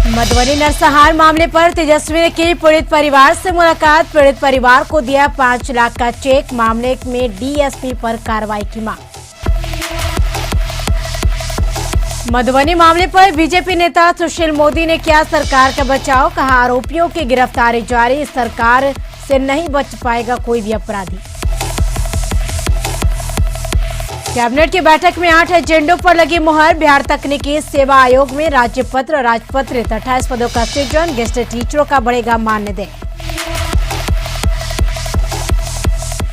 मधुबनी नरसंहार मामले पर तेजस्वी ने की पीड़ित परिवार से मुलाकात। पीड़ित परिवार को दिया 5 लाख का चेक। मामले में डीएसपी पर कार्रवाई की मांग। मधुबनी मामले पर बीजेपी नेता सुशील मोदी ने किया सरकार का बचाव। कहा, आरोपियों की गिरफ्तारी जारी, सरकार से नहीं बच पाएगा कोई भी अपराधी। कैबिनेट की बैठक में 8 एजेंडों पर लगी मुहर। बिहार तकनीकी सेवा आयोग में राज्यपत्र राजपत्रित 28 पदों का सृजन। गेस्ट टीचरों का बढ़ेगा मानदेय।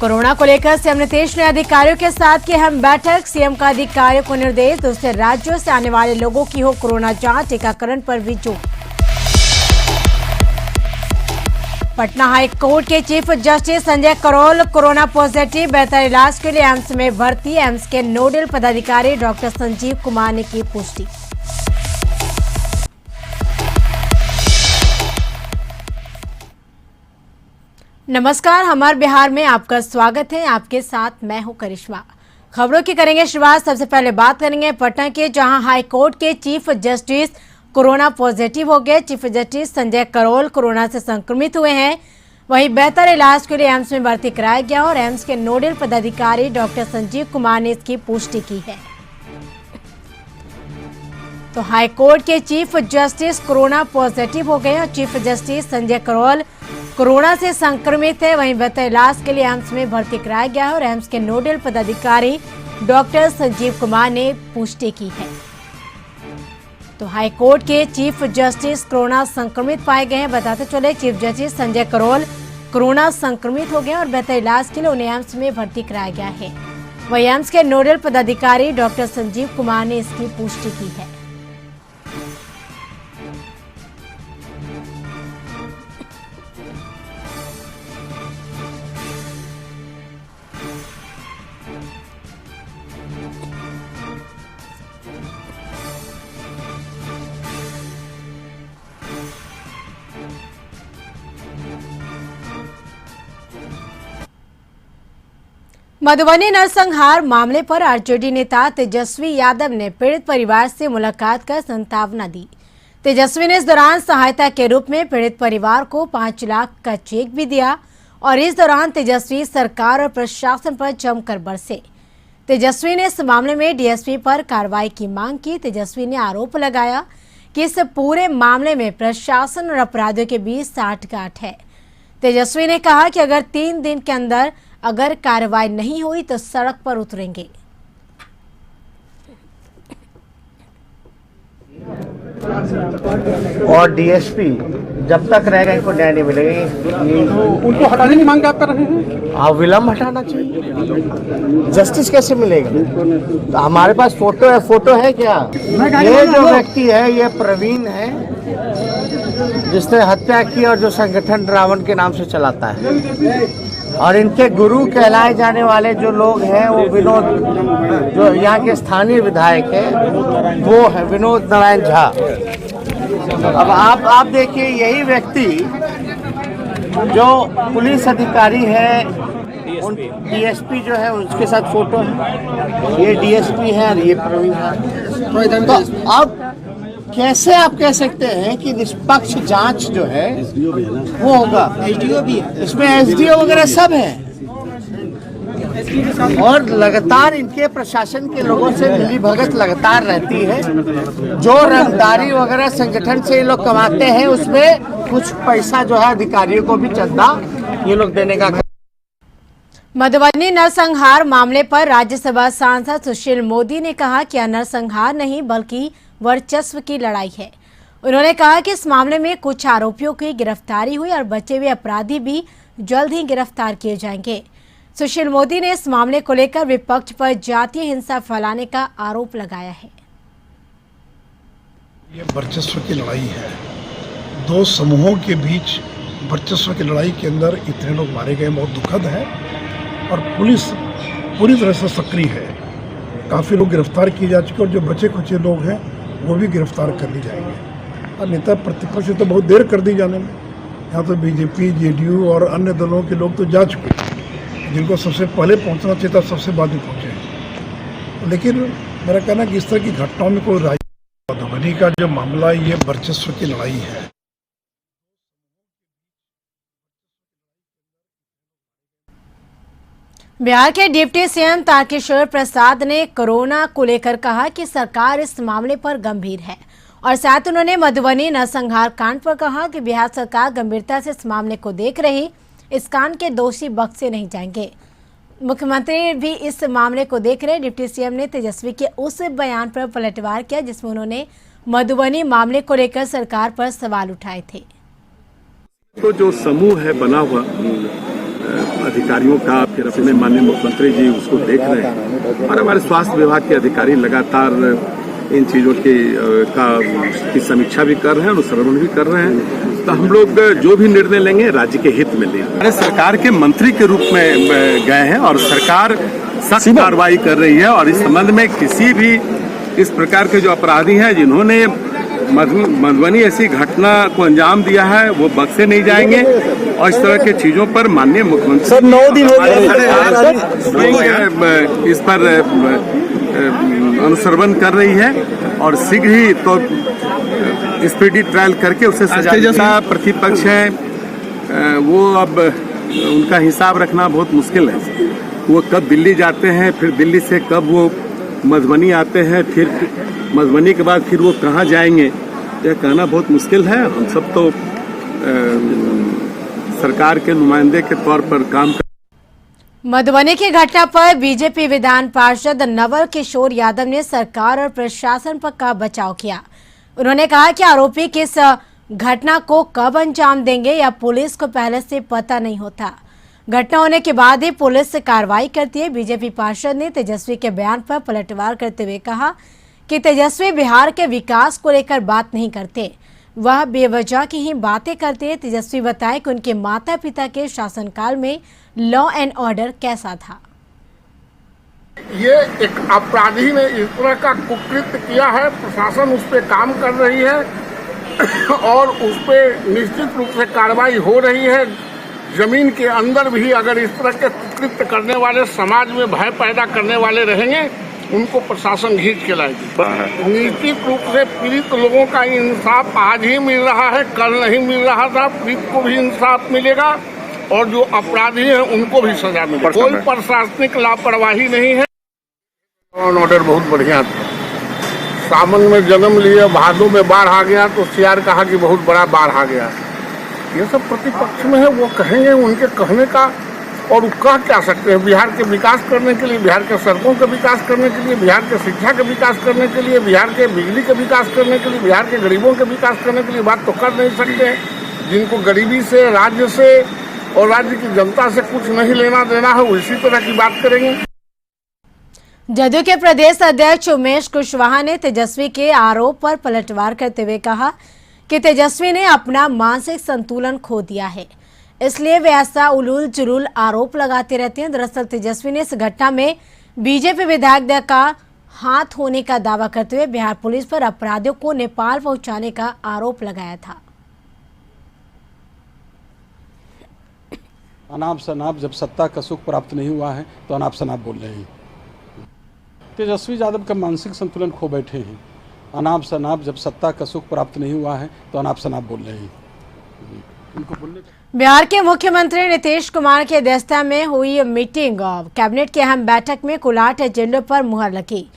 कोरोना को लेकर सीएम नीतीश ने अधिकारियों के साथ की अहम बैठक। सीएम का अधिकारियों को निर्देश, दूसरे राज्यों से आने वाले लोगों की हो कोरोना जांच, टीकाकरण पर भी जोर। पटना हाई कोर्ट के chief justice Sanjay Karol corona positive, बेहतर इलाज के लिए एम्स में भर्ती। एम्स के नोडल पदाधिकारी डॉक्टर संजीव कुमार ने की पुष्टि। नमस्कार, हमारे बिहार में आपका स्वागत है। आपके साथ मैं हूं करिश्मा। खबरों की करेंगे शुरुआत। सबसे पहले बात करेंगे पटना के, जहां हाई कोर्ट के चीफ जस्टिस कोरोना पॉजिटिव हो गए। Chief justice Sanjay Karol corona से संक्रमित हुए हैं। वहीं बेहतर इलाज के लिए एम्स में भर्ती कराया गया और एम्स के नोडल पदाधिकारी डॉक्टर संजीव कुमार ने इसकी पुष्टि की है। तो हाई कोर्ट के चीफ जस्टिस कोरोना पॉजिटिव हो गए और chief justice Sanjay Karol corona से संक्रमित है। वहीं बेहतर इलाज के लिए एम्स में भर्ती कराया गया और एम्स के नोडल पदाधिकारी डॉक्टर संजीव कुमार ने पुष्टि की है। तो हाई कोर्ट के चीफ जस्टिस कोरोना संक्रमित पाए गए हैं। बताते चले, chief justice Sanjay Karol corona संक्रमित हो गए और बेहतर इलाज के लिए उन्हें एम्स में भर्ती कराया गया है। वहीं एम्स के नोडल पदाधिकारी डॉक्टर संजीव कुमार ने इसकी पुष्टि की है। मधुबनी नरसंहार मामले पर आरजेडी नेता तेजस्वी यादव ने पीड़ित परिवार से मुलाकात कर सांत्वना दी। तेजस्वी ने इस दौरान सहायता के रूप में पीड़ित परिवार को 5 लाख का चेक भी दिया और इस दौरान तेजस्वी सरकार और प्रशासन पर जमकर बरसे। तेजस्वी ने इस मामले में डीएसपी पर कार्रवाई की मांग की। तेजस्वी ने आरोप लगाया कि इस पूरे मामले में प्रशासन और अपराधियों के बीच साठगांठ है। तेजस्वी ने कहा कि अगर 3 दिन के अंदर अगर कार्रवाई नहीं हुई तो सड़क पर उतरेंगे। और डीएसपी जब तक रहेगा इनको न्याय नहीं मिलेगा। उनको हटाने की मांग आप कर रहे हैं? आप विलम्ब हटाना चाहिए। जस्टिस कैसे मिलेगा? तो हमारे पास फोटो है क्या? ये जो व्यक्ति है ये प्रवीण है, जिसने हत्या की और जो संगठन रावण के नाम से चलाता है। और इनके गुरु कहलाए जाने वाले जो लोग हैं वो विनोद, जो यहाँ के स्थानीय विधायक है, वो है विनोद नारायण झा। अब आप देखिए, यही व्यक्ति जो पुलिस अधिकारी है, डीएसपी जो है उसके साथ फोटो है, ये डीएसपी है और ये प्रवीण है। तो अब कैसे आप कह सकते हैं कि निष्पक्ष जांच जो है वो होगा? एसडीओ भी है इसमें, एसडीओ वगैरह सब है और लगातार इनके प्रशासन के लोगों से मिलीभगत लगातार रहती है। जो रंगदारी वगैरह संगठन से ये लोग कमाते हैं उसमें कुछ पैसा जो है अधिकारियों को भी चंदा ये लोग देने का। मधुबनी नरसंहार मामले पर राज्यसभा सांसद सुशील मोदी ने कहा कि यह नरसंहार नहीं बल्कि वर्चस्व की लड़ाई है। उन्होंने कहा कि इस मामले में कुछ आरोपियों की गिरफ्तारी हुई और बचे हुए अपराधी भी जल्द ही गिरफ्तार किए जाएंगे। सुशील मोदी ने इस मामले को लेकर विपक्ष पर जातीय हिंसा फैलाने का आरोप लगाया है। ये वर्चस्व की लड़ाई है। 2 समूहों के बीच वर्चस्व की लड़ाई के अंदर इतने लोग मारे गए, बहुत दुखद है। और पुलिस पूरी तरह से सक्रिय है। काफ़ी लोग गिरफ्तार किए जा चुके और जो बचे कुछ लोग हैं वो भी गिरफ्तार कर ली जाएंगे। और नेता प्रतिपक्ष तो बहुत देर कर दी जाने में। यहाँ तो बीजेपी, जेडीयू और अन्य दलों के लोग तो जा चुके, जिनको सबसे पहले पहुँचना चाहिए था सबसे बाद में पहुँचे। लेकिन मेरा कहना है कि इस तरह की घटनाओं में कोई मधुबनी का जो मामला, ये वर्चस्व की लड़ाई है। बिहार के डिप्टी सीएम तारकिशोर प्रसाद ने कोरोना को लेकर कहा कि सरकार इस मामले पर गंभीर है और साथ उन्होंने मधुबनी नरसंहार कांड पर कहा कि बिहार सरकार गंभीरता से इस मामले को देख रही, इस कांड के दोषी बख्शे नहीं जाएंगे। मुख्यमंत्री भी इस मामले को देख रहे। डिप्टी सीएम ने तेजस्वी के उस बयान पर पलटवार किया जिसमें उन्होंने मधुबनी मामले को लेकर सरकार पर सवाल उठाए थे। तो जो समूह है बना हुआ अधिकारियों का, फिर अपने माननीय मुख्यमंत्री जी उसको देख रहे हैं और हमारे स्वास्थ्य विभाग के अधिकारी लगातार इन चीज़ों की समीक्षा भी कर रहे हैं, अनुश्रवण भी कर रहे हैं। तो हम लोग जो भी निर्णय लेंगे राज्य के हित में लेंगे। हमारे सरकार के मंत्री के रूप में गए हैं और सरकार सख्त कार्रवाई कर रही है और इस संबंध में किसी भी इस प्रकार के जो अपराधी हैं जिन्होंने मधुबनी ऐसी घटना को अंजाम दिया है वो बख्शे नहीं जाएंगे और इस तरह के चीजों पर माननीय मुख्यमंत्री सर 9 दिन हो गए इस पर अनुश्रवण कर रही है और शीघ्र ही तो स्पीडी ट्रायल करके उसे सजा। जैसा प्रतिपक्ष है वो अब उनका हिसाब रखना बहुत मुश्किल है। वो कब दिल्ली जाते हैं, फिर दिल्ली से कब वो मधुबनी आते हैं, फिर मधुबनी के बाद फिर वो कहाँ जाएंगे, यह कहना बहुत मुश्किल है। हम सब तो सरकार के नुमाइंदे के तौर पर काम कर। मधुबनी की घटना पर बीजेपी विधान पार्षद नवल किशोर यादव ने सरकार और प्रशासन पर का बचाव किया। उन्होंने कहा कि आरोपी किस घटना को कब अंजाम देंगे या पुलिस को पहले से पता नहीं होता, घटना होने के बाद ही पुलिस से कार्रवाई करती है। बीजेपी पार्षद ने तेजस्वी के बयान पर पलटवार करते हुए कहा कि तेजस्वी बिहार के विकास को लेकर बात नहीं करते, वह बेवजह की ही बातें करते हैं। तेजस्वी बताए कि उनके माता पिता के शासनकाल में लॉ एंड ऑर्डर कैसा था। ये एक अपराधी ने इस तरह का कुकृत्य किया है, प्रशासन उस पर काम कर रही है और उस पर निश्चित रूप से कार्रवाई हो रही है। जमीन के अंदर भी अगर इस तरह के कुकृत्य करने वाले समाज में भय पैदा करने वाले रहेंगे, उनको प्रशासन घींच के लाएगी। निश्चित रूप से पीड़ित लोगों का इंसाफ आज ही मिल रहा है, कल नहीं मिल रहा था। पीड़ित को भी इंसाफ मिलेगा और जो अपराधी हैं उनको भी सजा मिलेगी। कोई प्रशासनिक लापरवाही नहीं है। ऑर्डर बहुत बढ़िया था। सावन में जन्म लिए, भादों में बाढ़ आ गया तो सीआर कहा कि बहुत बड़ा बाढ़ आ गया। ये सब प्रतिपक्ष में है, वो कहेंगे, उनके कहने का। और वो कह क्या सकते हैं? बिहार के विकास करने के लिए, बिहार के सड़कों के विकास करने के लिए, बिहार के शिक्षा के विकास करने के लिए, बिहार के बिजली के विकास करने के लिए, बिहार के गरीबों के विकास करने के लिए बात तो कर नहीं सकते। जिनको गरीबी से, राज्य से और राज्य की जनता से कुछ नहीं लेना देना है, वो इसी तरह की बात करेंगे। जदयू के प्रदेश अध्यक्ष उमेश कुशवाहा ने तेजस्वी के आरोप पर पलटवार करते हुए कहा कि तेजस्वी ने अपना मानसिक संतुलन खो दिया है, इसलिए वे ऐसा उलूल जुलूल आरोप लगाते रहते हैं। दरअसल तेजस्वी ने इस घटना में बीजेपी विधायक का हाथ होने का दावा करते हुए बिहार पुलिस पर अपराधियों को नेपाल पहुंचाने का आरोप लगाया था। अनाप शनाप जब सत्ता का सुख प्राप्त नहीं हुआ है तो अनाप शनाप बोल रहे हैं। तेजस्वी यादव का मानसिक संतुलन खो बैठे हैं। अनाप शनाप जब सत्ता का सुख प्राप्त नहीं हुआ है तो अनाप शनाप बोल रहे हैं। उनको बोलने बिहार के मुख्यमंत्री नीतीश कुमार की अध्यक्षता में हुई मीटिंग और कैबिनेट की अहम बैठक में कुल 8 एजेंडों पर मुहर लगी।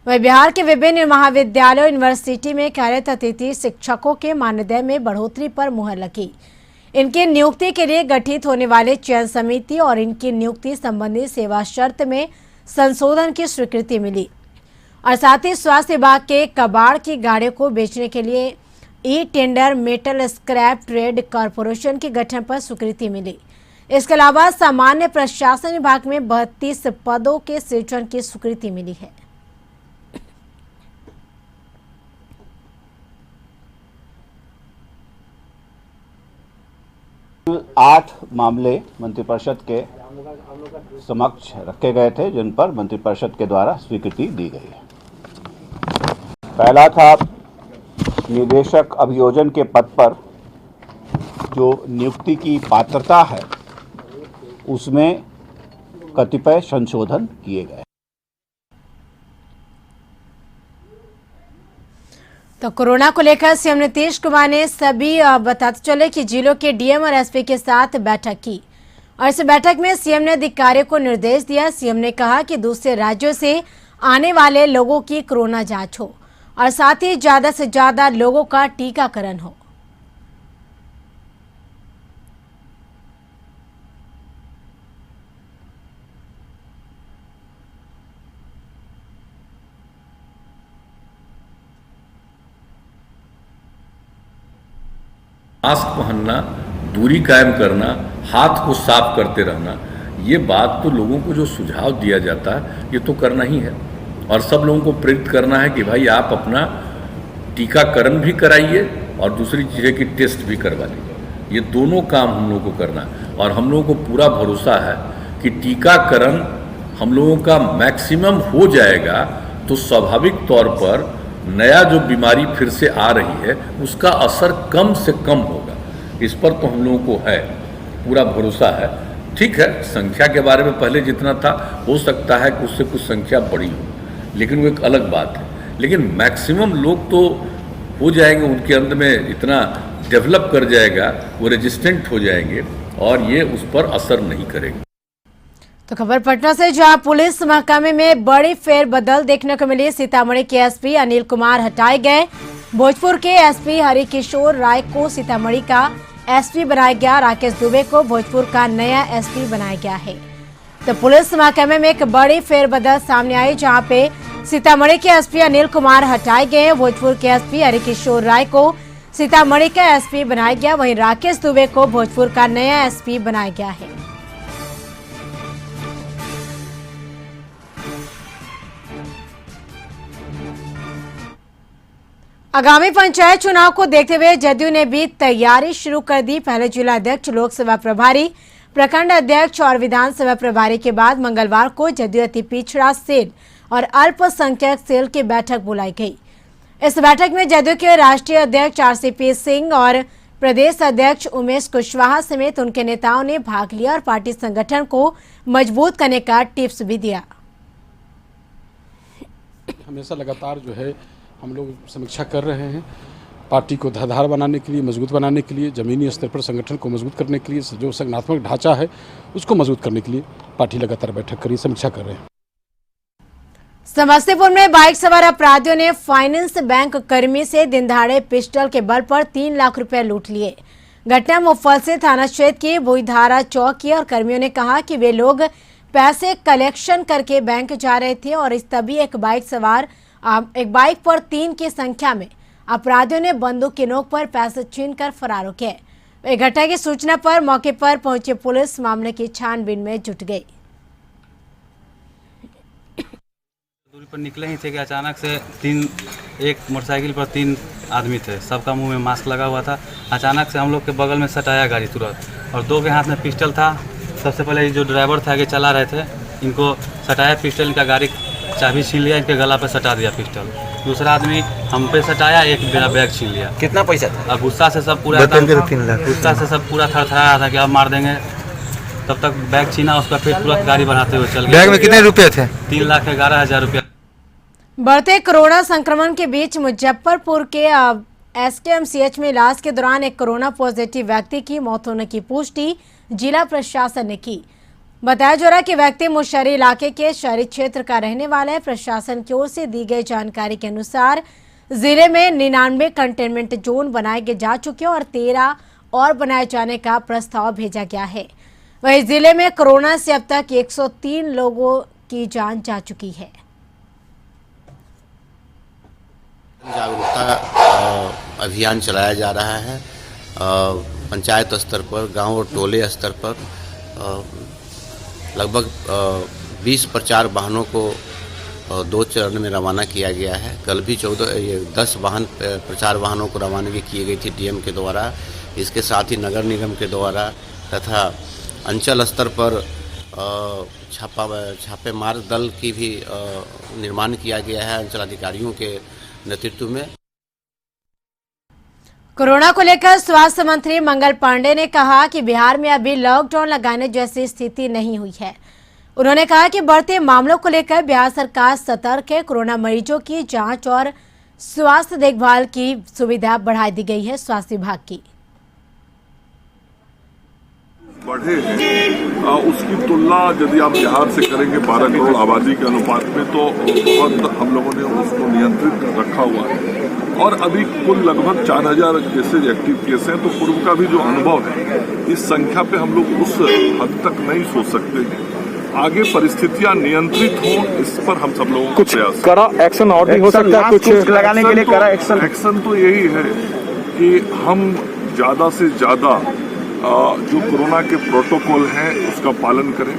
वही बिहार के विभिन्न महाविद्यालयों यूनिवर्सिटी में कार्यरत अतिथि शिक्षकों के मानदेय में बढ़ोतरी पर मुहर लगी। इनकी नियुक्ति के लिए गठित होने वाले चयन समिति और इनकी नियुक्ति संबंधी सेवा शर्त में संशोधन की स्वीकृति मिली और साथ ही स्वास्थ्य विभाग के कबाड़ की गाड़ियों को बेचने के लिए e tender metal scrap trade corporation के गठन पर स्वीकृति मिली। इसके अलावा सामान्य प्रशासन विभाग में 32 पदों के सृजन की स्वीकृति मिली है। आठ मामले मंत्रिपरिषद के समक्ष रखे गए थे जिन पर मंत्रिपरिषद के द्वारा स्वीकृति दी गई है। पहला था निदेशक अभियोजन के पद पर जो नियुक्ति की पात्रता है उसमें कतिपय संशोधन किए गए। तो कोरोना को लेकर सीएम नीतीश कुमार ने सभी बताते चले कि जिलों के डीएम और एसपी के साथ बैठक की और इस बैठक में सीएम ने अधिकारियों को निर्देश दिया। सीएम ने कहा कि दूसरे राज्यों से आने वाले लोगों की कोरोना जांच हो और साथ ही ज्यादा से ज्यादा लोगों का टीकाकरण हो। मास्क पहनना, दूरी कायम करना, हाथ को साफ करते रहना, ये बात तो लोगों को जो सुझाव दिया जाता है ये तो करना ही है और सब लोगों को प्रेरित करना है कि भाई आप अपना टीकाकरण भी कराइए और दूसरी चीज़ें की टेस्ट भी करवा लीजिए। ये दोनों काम हम लोगों को करना है और हम लोगों को पूरा भरोसा है कि टीकाकरण हम लोगों का मैक्सिमम हो जाएगा तो स्वाभाविक तौर पर नया जो बीमारी फिर से आ रही है उसका असर कम से कम होगा। इस पर तो हम लोगों को है पूरा भरोसा है। ठीक है, संख्या के बारे में पहले जितना था हो सकता है कि उससे कुछ संख्या बढ़ी हो, लेकिन वो एक अलग बात है। लेकिन मैक्सिमम लोग तो हो जाएंगे, उनके अंदर में इतना डेवलप कर जाएगा, वो रेजिस्टेंट हो जाएंगे और ये उस पर असर नहीं करेगा। तो खबर पटना से, जहां पुलिस महकमे में बड़ी फेरबदल देखने को मिली। सीतामढ़ी के एसपी अनिल कुमार हटाए गए। भोजपुर के एसपी हरिकिशोर राय को सीतामढ़ी का एसपी बनाया गया। राकेश दुबे को भोजपुर का नया एसपी बनाया गया है। तो पुलिस महकमे में एक बड़ी फेरबदल सामने आई, जहां पे सीतामढ़ी के एसपी अनिल कुमार हटाए गए। भोजपुर के एसपी हरिकिशोर राय को सीतामढ़ी का एसपी बनाया गया। वहीं राकेश दुबे को भोजपुर का नया एसपी बनाया गया है। आगामी पंचायत चुनाव को देखते हुए जदयू ने भी तैयारी शुरू कर दी। पहले जिला अध्यक्ष, लोकसभा प्रभारी, प्रखंड अध्यक्ष और विधानसभा प्रभारी के बाद मंगलवार को जदयू अति पिछड़ा सेल और अल्पसंख्यक सेल की बैठक बुलाई गई। इस बैठक में जदयू के राष्ट्रीय अध्यक्ष आरसीपी सिंह और प्रदेश अध्यक्ष उमेश कुशवाहा समेत उनके नेताओं ने भाग लिया और पार्टी संगठन को मजबूत करने का टिप्स भी दिया। हमेशा लगातार जो है हम लोग समीक्षा कर रहे हैं पार्टी को धारदार बनाने के लिए, मजबूत बनाने के लिए, जमीनी स्तर पर संगठन को मजबूत करने के लिए, जो संगठनात्मक ढांचा है उसको मजबूत करने के लिए पार्टी लगातार बैठक करी, समीक्षा कर रहे हैं। समस्तीपुर में बाइक सवार अपराधियों ने फाइनेंस बैंक कर्मी से दिनदहाड़े पिस्टल के बल पर 3 लाख रुपए लूट लिए। घटना मुफस्सिल थाना क्षेत्र की बुईधारा चौक की और कर्मियों ने कहा कि वे लोग पैसे कलेक्शन करके बैंक जा रहे थे और इस तभी एक बाइक पर 3 की संख्या में अपराधियों ने बंदूक की नोक पर पैसे छीनकर फरार हो गए। घटना की सूचना पर मौके पर पहुंची पुलिस मामले की छानबीन में जुट गई। दूरी पर निकले ही थे कि अचानक से एक मोटरसाइकिल पर 3 आदमी थे, सबका मुंह में मास्क लगा हुआ था। अचानक से हम लोग के बगल में सटाया गाड़ी तुरंत और 2 के हाथ में पिस्टल था। सबसे पहले जो ड्राइवर थे आगे चला रहे थे, इनको सटाया पिस्टल, इनका गाड़ी चाबी छीन लिया, इनके गला पे सटा दिया पिस्टल। दूसरा आदमी हम पे सटाया, एक मेरा बैग छीन लिया। कितना पैसा था? और गुस्सा से सब पूरा थरथराया था कि अब मार देंगे। तब तक बैग छीना, उसका फिर तुरंत गाड़ी बढ़ाते हुए चल गए। बैग में कितने रुपए थे? 3,11,000 रुपया। बढ़ते कोरोना संक्रमण के बीच मुजफ्फरपुर के एसकेएमसीएच में इलाज के दौरान एक कोरोना पॉजिटिव व्यक्ति की मौत होने की पुष्टि जिला प्रशासन ने की। बताया जा रहा है कि व्यक्ति मुशहरी इलाके के शहरी क्षेत्र का रहने वाला है। प्रशासन की ओर से दी गई जानकारी के अनुसार जिले में 99 कंटेनमेंट जोन बनाए जा चुके हैं और 13 और बनाए जाने का प्रस्ताव भेजा गया है। वहीं जिले में कोरोना से अब तक 103 लोगों की जान जा चुकी है। जागरूकता अभियान चलाया जा रहा है। पंचायत स्तर पर, गांव और टोले स्तर पर लगभग 20 प्रचार वाहनों को 2 चरण में रवाना किया गया है। कल भी 10 प्रचार वाहनों को रवानगी की गई थी डीएम के द्वारा। इसके साथ ही नगर निगम के द्वारा तथा अंचल स्तर पर छापेमार दल की भी निर्माण किया गया है अंचल अधिकारियों के नेतृत्व में। कोरोना को लेकर स्वास्थ्य मंत्री मंगल पांडे ने कहा कि बिहार में अभी लॉकडाउन लगाने जैसी स्थिति नहीं हुई है। उन्होंने कहा कि बढ़ते मामलों को लेकर बिहार सरकार सतर्क है। कोरोना मरीजों की जांच और स्वास्थ्य देखभाल की सुविधा बढ़ा दी गई है। स्वास्थ्य विभाग की बढ़े हैं उसकी तुलना यदि आप बिहार से करेंगे 12 करोड़ आबादी के अनुपात में तो बहुत हम लोगों ने उसको नियंत्रित रखा हुआ है और अभी कुल लगभग 4000 केसेज एक्टिव केस हैं। तो पूर्व का भी जो अनुभव है इस संख्या पे हम लोग उस हद तक नहीं सोच सकते हैं। आगे परिस्थितियां नियंत्रित हो इस पर हम सब लोगों को प्रयास कड़ा एक्शन और भी हो सकता है, कुछ लगाने के लिए कड़ा एक्शन तो यही है कि हम ज्यादा से ज्यादा जो कोरोना के प्रोटोकॉल हैं उसका पालन करें।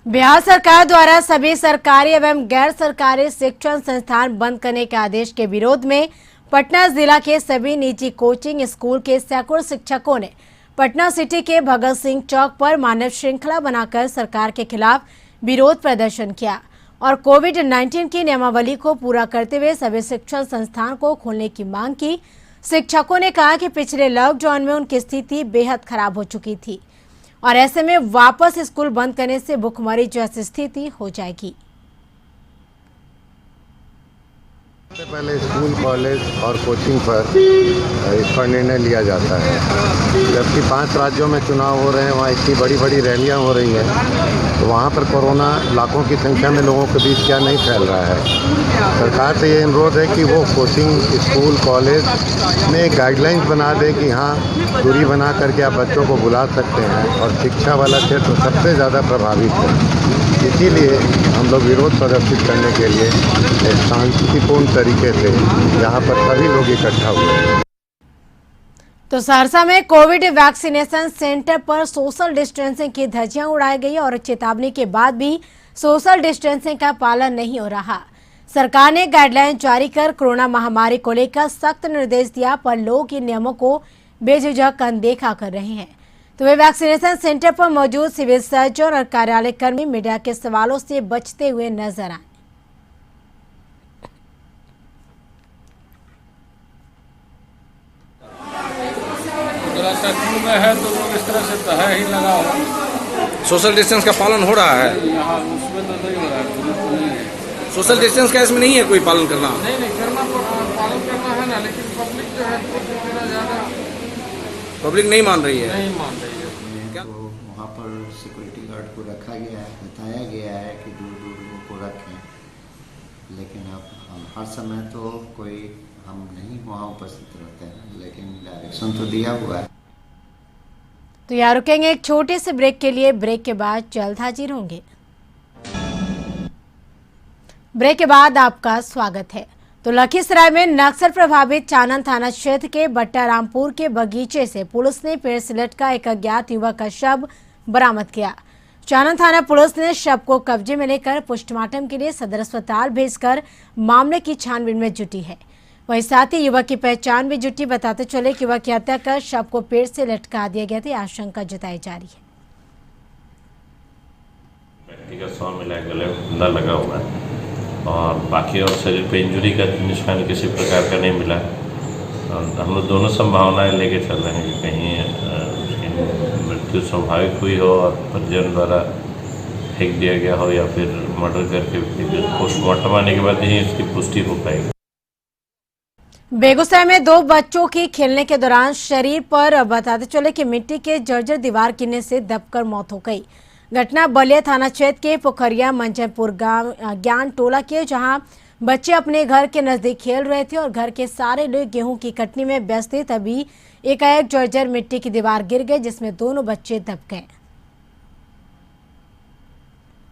बिहार सरकार द्वारा सभी सरकारी एवं गैर सरकारी शिक्षण संस्थान बंद करने के आदेश के विरोध में पटना जिला के सभी निजी कोचिंग स्कूल के सैकड़ों शिक्षकों ने पटना सिटी के भगत सिंह चौक पर मानव श्रृंखला बनाकर सरकार के खिलाफ विरोध प्रदर्शन किया और कोविड-19 की नियमावली को पूरा करते हुए सभी शिक्षण संस्थान को खोलने की मांग की। शिक्षकों ने कहा कि पिछले लॉकडाउन में उनकी स्थिति बेहद खराब हो चुकी थी और ऐसे में वापस स्कूल बंद करने से भुखमरी जैसी स्थिति हो जाएगी। सबसे पहले स्कूल, कॉलेज और कोचिंग पर इस पर निर्णय लिया जाता है। जबकि 5 राज्यों में चुनाव हो रहे हैं, वहाँ इतनी बड़ी बड़ी रैलियाँ हो रही हैं, तो वहाँ पर कोरोना लाखों की संख्या में लोगों के बीच क्या नहीं फैल रहा है। सरकार से ये अनुरोध है कि वो कोचिंग, स्कूल, कॉलेज में गाइडलाइंस बना दे कि हाँ दूरी बना करके आप बच्चों को बुला सकते हैं और शिक्षा वाला क्षेत्र सबसे ज़्यादा प्रभावित है। इसीलिए हम लोग विरोध प्रदर्शित करने के लिए एक शांतिपूर्ण तरीके से यहाँ पर सभी लोग इकट्ठा हुए। तो सहरसा में कोविड वैक्सीनेशन सेंटर पर सोशल डिस्टेंसिंग की धज्जियां उड़ाई गई और चेतावनी के बाद भी सोशल डिस्टेंसिंग का पालन नहीं हो रहा। सरकार ने गाइडलाइन जारी कर कोरोना महामारी को लेकर सख्त निर्देश दिया, पर लोग इन नियमों को बेझिझक अनदेखा कर रहे हैं। तो वे वैक्सीनेशन सेंटर पर मौजूद सिविल सर्जन और कार्यालय कर्मी मीडिया के सवालों से बचते हुए नजर आए। में है तो लोग इस तरह से है ही लगा हुआ। सोशल डिस्टेंस का पालन हो रहा है? उसमें तो नहीं हो रहा है। सोशल डिस्टेंस का इसमें नहीं है कोई पालन करना? नहीं करना, पालन करना है ना, लेकिन पब्लिक जो है ज़्यादा पब्लिक नहीं मान रही है। नहीं मान रही है। क्या वहाँ पर सिक्योरिटी गार्ड को रखा गया है, बताया गया है कि दूर दूर लोगों को रखें, लेकिन अब हम हर समय तो कोई हम नहीं वहाँ उपस्थित रहते हैं, लेकिन डायरेक्शन तो दिया हुआ है। तो यहाँ रुकेंगे एक छोटे से ब्रेक के लिए। ब्रेक के बाद जल्द हाजिर होंगे। ब्रेक के बाद आपका स्वागत है। तो लखीसराय में नक्सल प्रभावित चानन थाना क्षेत्र के बट्टारामपुर के बगीचे से पुलिस ने पेड़ से लटका एक अज्ञात युवक का शव बरामद किया। चानन थाना पुलिस ने शव को कब्जे में लेकर पोस्टमार्टम के लिए सदर अस्पताल भेजकर मामले की छानबीन में जुटी है। वहीं साथ ही युवक की पहचान भी जुटी। बताते चले कि युवक की हत्या कर शव को पेड़ से लटका दिया गया था। आशंका जताई जा रही है। व्यक्ति का शव मिला, गले में फंदा लगा हुआ है और बाकी और शरीर पे इंजरी का निशान किसी प्रकार का नहीं मिला। हम लोग दोनों संभावनाएं लेके चल रहे हैं कि कहीं उसकी मृत्यु स्वाभाविक हुई हो और परिजन द्वारा फेंक दिया गया हो या फिर मर्डर करके पोस्टमार्टम आने के बाद ही इसकी पुष्टि हो पाएगी। बेगूसराय में 2 बच्चों की खेलने के दौरान शरीर पर बताते चले कि मिट्टी के जर्जर दीवार गिरने से दबकर मौत हो गई। घटना बलिया थाना क्षेत्र के पोखरिया मंजनपुर गांव ज्ञान टोला के, जहां बच्चे अपने घर के नजदीक खेल रहे थे और घर के सारे लोग गेहूं की कटनी में व्यस्त थे। तभी एकाएक जर्जर मिट्टी की दीवार गिर गई, जिसमें दोनों बच्चे दब गए।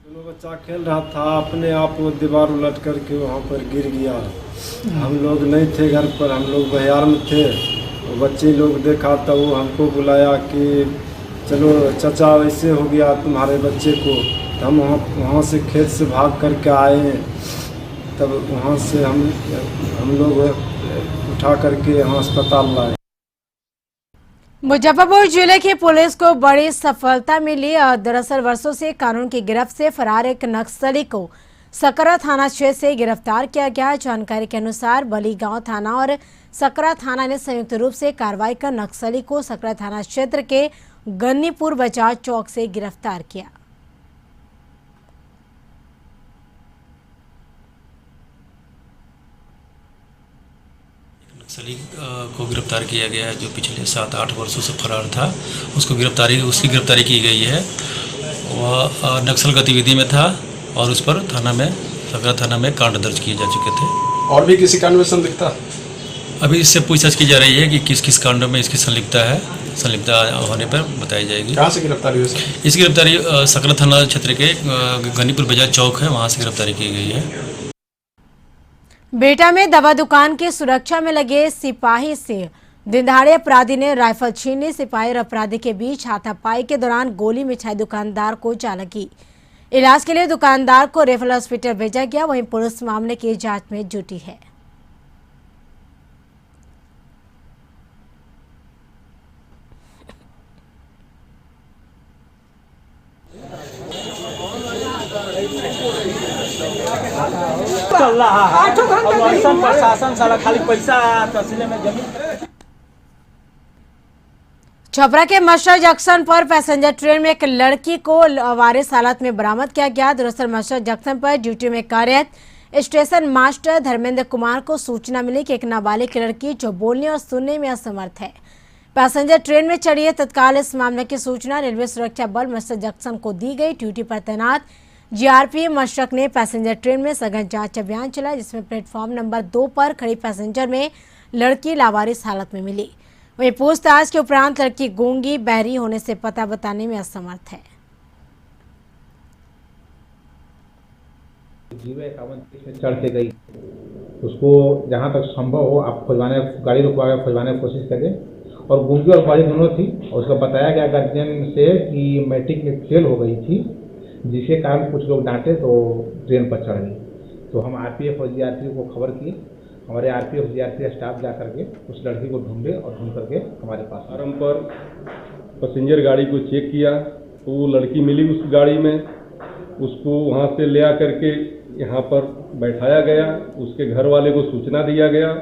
दोनों बच्चा खेल रहा था, अपने आप वो दीवार उलट करके वहाँ पर गिर गया। हम लोग नहीं थे घर पर, हम लोग बहियार में थे। वो बच्चे लोग देखा तो वो हमको बुलाया कि चलो चाचा ऐसे हो गया तुम्हारे बच्चे को। तो हम वहाँ से खेत से भाग करके आए। तब वहाँ से हम लोग उठा करके यहाँ अस्पताल लाए। मुजफ्फरपुर जिले की पुलिस को बड़ी सफलता मिली और दरअसल वर्षों से कानून की गिरफ्त से फरार एक नक्सली को सकरा थाना क्षेत्र से गिरफ्तार किया गया। जानकारी के अनुसार बलीगांव थाना और सकरा थाना ने संयुक्त रूप से कार्रवाई कर नक्सली को सकरा थाना क्षेत्र के गन्नीपुर बजाज चौक से गिरफ्तार किया। नक्सली को गिरफ्तार किया गया है जो पिछले 7-8 वर्षों से फरार था। उसकी गिरफ्तारी की गई है। वह नक्सल गतिविधि में था और उस पर सकरा थाना में कांड दर्ज किए जा चुके थे। और भी किसी कांड में संदिग्धता? अभी इससे पूछताछ की जा रही है कि किस किस कांडों में इसकी संलिप्तता होने पर बताई जाएगी। कहाँ से गिरफ्तारी हुई सर? इसकी गिरफ्तारी सकरा थाना क्षेत्र के गनीपुर बाजार चौक है, वहाँ से गिरफ्तारी की गई है। बेटा में दवा दुकान की सुरक्षा में लगे सिपाही से दिनदहाड़े अपराधी ने राइफल छीनने सिपाही और अपराधी के बीच हाथापाई के दौरान गोली मिठाई दुकानदार को जा लगी। इलाज के लिए दुकानदार को रेफरल हॉस्पिटल भेजा गया। वहीं पुलिस मामले की जांच में जुटी है। चल रहा है प्रशासन साला खाली पैसा तहसील में जमीन। छपरा के मशरक जंक्शन पर पैसेंजर ट्रेन में एक लड़की को लावारिस हालत में बरामद किया गया। दरअसल मशरक जंक्शन पर ड्यूटी में कार्यरत स्टेशन मास्टर धर्मेंद्र कुमार को सूचना मिली कि एक नाबालिग लड़की जो बोलने और सुनने में असमर्थ है पैसेंजर ट्रेन में चढ़ी है। तत्काल इस मामले की सूचना रेलवे सुरक्षा बल मशरक जंक्शन को दी गई। ड्यूटी पर तैनात जीआरपी मशरक ने पैसेंजर ट्रेन में सघन जांच अभियान चलाया, जिसमें प्लेटफॉर्म नंबर 2 पर खड़ी पैसेंजर में लड़की लावारिस हालत में मिली। वहीं पूछताछ के उपरांत लड़की गूंगी बहरी होने से पता बताने में असमर्थ है। चढ़ के गई, उसको जहाँ तक संभव हो आप गाड़ी रुकवा के खोजवाने की कोशिश करें। और गूंगी और बहरी दोनों थी और उसको बताया गया गार्जियन से कि मैट्रिक में फेल हो गई थी, जिसके कारण कुछ लोग डांटे तो ट्रेन पर चढ़ गई। तो हम आरपीएफ और जीआरपी को खबर किए। हमारे आरपीएफ जीआरपी स्टाफ जा करके उस लड़की को ढूंढे और ढूंढ करके हमारे पास आरम पर पैसेंजर गाड़ी को चेक किया तो वो लड़की मिली उस गाड़ी में। उसको वहाँ से ले आकर के यहाँ पर बैठाया गया। उसके घर वाले को सूचना दिया गया।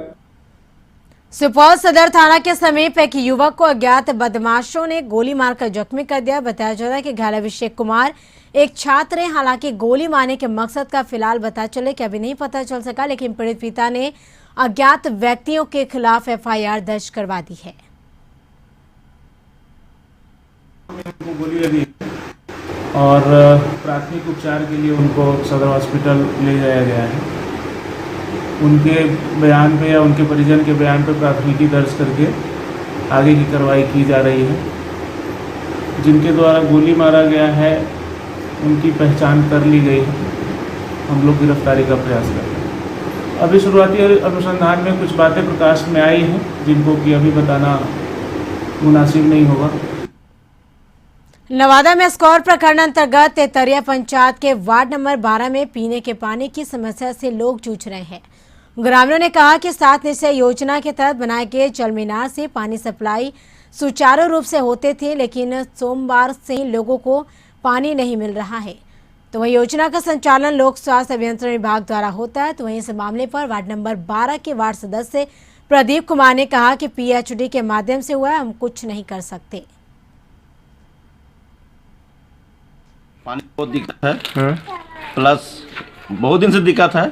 सुपौल सदर थाना के समीप एक युवक को अज्ञात बदमाशों ने गोली मारकर जख्मी कर दिया। बताया जा रहा है कि घायल अभिषेक कुमार एक छात्र है। हालांकि गोली मारने के मकसद का फिलहाल पता चले कि अभी नहीं पता चल सका, लेकिन पीड़ित पिता ने अज्ञात व्यक्तियों के खिलाफ एफआईआर दर्ज करवा दी है। गोली लगी और प्राथमिक उपचार के लिए उनको सदर हॉस्पिटल ले जाया गया है। उनके बयान पे या उनके परिजन के बयान पे प्राथमिकी दर्ज करके आगे की कार्रवाई की जा रही है। जिनके द्वारा गोली मारा गया है उनकी पहचान कर ली गई है। हम लोग गिरफ्तारी का प्रयास कर रहे हैं। अभी शुरुआती अनुसंधान में कुछ बातें प्रकाश में आई हैं जिनको कि अभी बताना मुनासिब नहीं होगा। नवादा में स्कॉर प्रखंड अंतर्गत तेतरिया पंचायत के वार्ड नंबर 12 में पीने के पानी की समस्या से लोग जूझ रहे हैं। ग्रामीणों ने कहा कि 7 निश्चय योजना के तहत बनाए गए जल मीनार से पानी सप्लाई सुचारू रूप से होते थे, लेकिन सोमवार से ही लोगों को पानी नहीं मिल रहा है। तो वही योजना का संचालन लोक स्वास्थ्य अभियंत्रण विभाग द्वारा होता है। तो वहीं इस मामले पर वार्ड नंबर 12 के वार्ड सदस्य प्रदीप कुमार ने कहा कि पीएचडी के माध्यम से हुआ है, हम कुछ नहीं कर सकते। पानी बहुत दिक्कत है, प्लस बहुत दिन से दिक्कत है,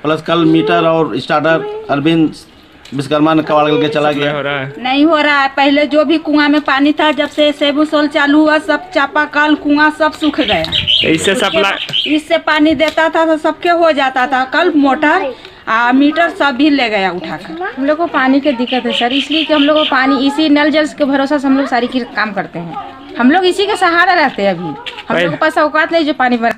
प्लस कल मीटर और स्टार्टर अरविंद विश्वकर्मा ने कबाड़ करके चला गया। नहीं हो रहा है। पहले जो भी कुआं में पानी था, जब से सेबुसोल चालू हुआ सब चापाकल कुआं सब सूख गया। इससे पानी देता था तो सबके हो जाता था। कल मोटर मीटर सब भी ले गया उठाकर। हम लोग को पानी की दिक्कत है सर, इसलिए कि हम लोग को पानी इसी नल जल के भरोसा से हम लोग सारी काम करते हैं। हम लोग इसी के सहारा रहते हैं। अभी हम लोग के पास औकात नहीं जो पानी भर।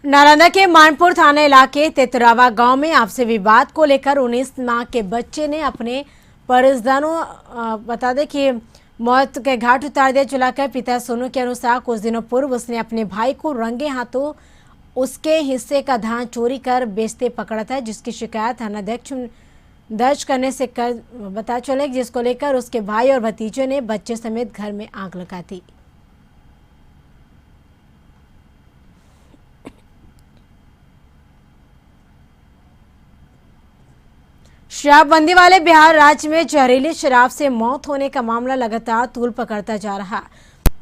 नालंदा के मानपुर थाना इलाके तेतरावा गांव में आपसी विवाद को लेकर 19 माह के बच्चे ने अपने परिजनों बता दें कि मौत के घाट उतार दिया। चुलाकर पिता सोनू के अनुसार कुछ दिनों पूर्व उसने अपने भाई को रंगे हाथों उसके हिस्से का धान चोरी कर बेचते पकड़ा था, जिसकी शिकायत थानाध्यक्ष दर्ज करने से पता चले, जिसको लेकर उसके भाई और भतीजे ने बच्चे समेत घर में आग लगा दी। शराबबंदी वाले बिहार राज्य में जहरीली शराब से मौत होने का मामला लगातार तूल पकड़ता जा रहा।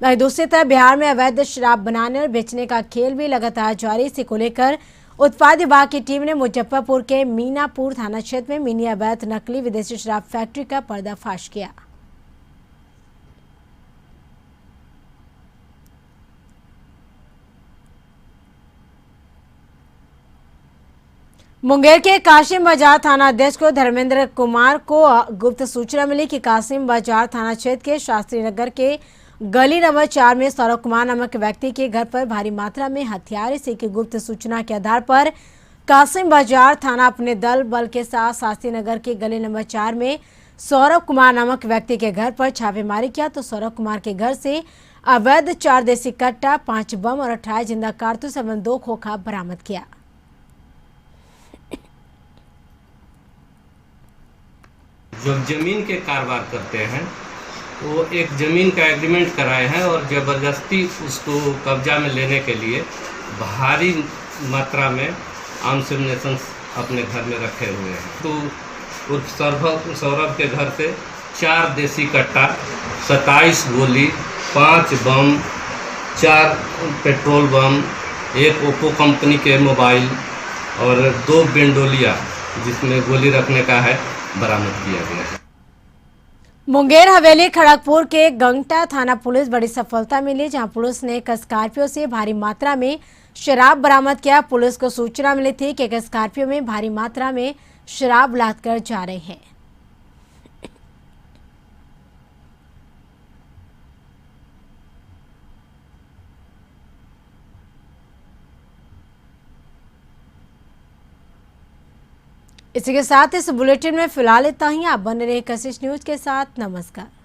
वहीं दूसरी तरफ बिहार में अवैध शराब बनाने और बेचने का खेल भी लगातार जारी। इसी को लेकर उत्पाद विभाग की टीम ने मुजफ्फरपुर के मीनापुर थाना क्षेत्र में मिनी अवैध नकली विदेशी शराब फैक्ट्री का पर्दाफाश किया। मुंगेर के कासिम बाजार थाना अध्यक्ष को धर्मेंद्र कुमार को गुप्त सूचना मिली कि कासिम बाजार थाना क्षेत्र के शास्त्री नगर के गली नंबर 4 में सौरभ कुमार नामक व्यक्ति के घर पर भारी मात्रा में हथियार से की गुप्त सूचना के आधार पर कासिम बाजार थाना अपने दल बल के साथ शास्त्री नगर के गली नंबर 4 में सौरभ कुमार नामक व्यक्ति के घर पर छापेमारी किया तो सौरभ कुमार के घर से अवैध 4 देसी कट्टा, 5 बम और 28 जिंदा कारतूस एवं 2 खोखा बरामद किया। जो जमीन के कारोबार करते हैं वो एक ज़मीन का एग्रीमेंट कराए हैं और ज़बरदस्ती उसको कब्जा में लेने के लिए भारी मात्रा में आर्म्स एम्युनिशन अपने घर में रखे हुए हैं। तो उस सौरभ के घर से 4 देसी कट्टा, 27 गोली, 5 बम, 4 पेट्रोल बम, 1 ओप्पो कंपनी के मोबाइल और 2 बेंडोलिया जिसमें गोली रखने का है बरामद किया गया है। मुंगेर हवेली खड़गपुर के गंगटा थाना पुलिस बड़ी सफलता मिली, जहां पुलिस ने एक स्कॉर्पियो से भारी मात्रा में शराब बरामद किया। पुलिस को सूचना मिली थी कि एक स्कॉर्पियो में भारी मात्रा में शराब लाद कर जा रहे हैं। इसी के साथ इस बुलेटिन में फिलहाल इतना ही। आप बने रहे कशिश न्यूज के साथ। नमस्कार।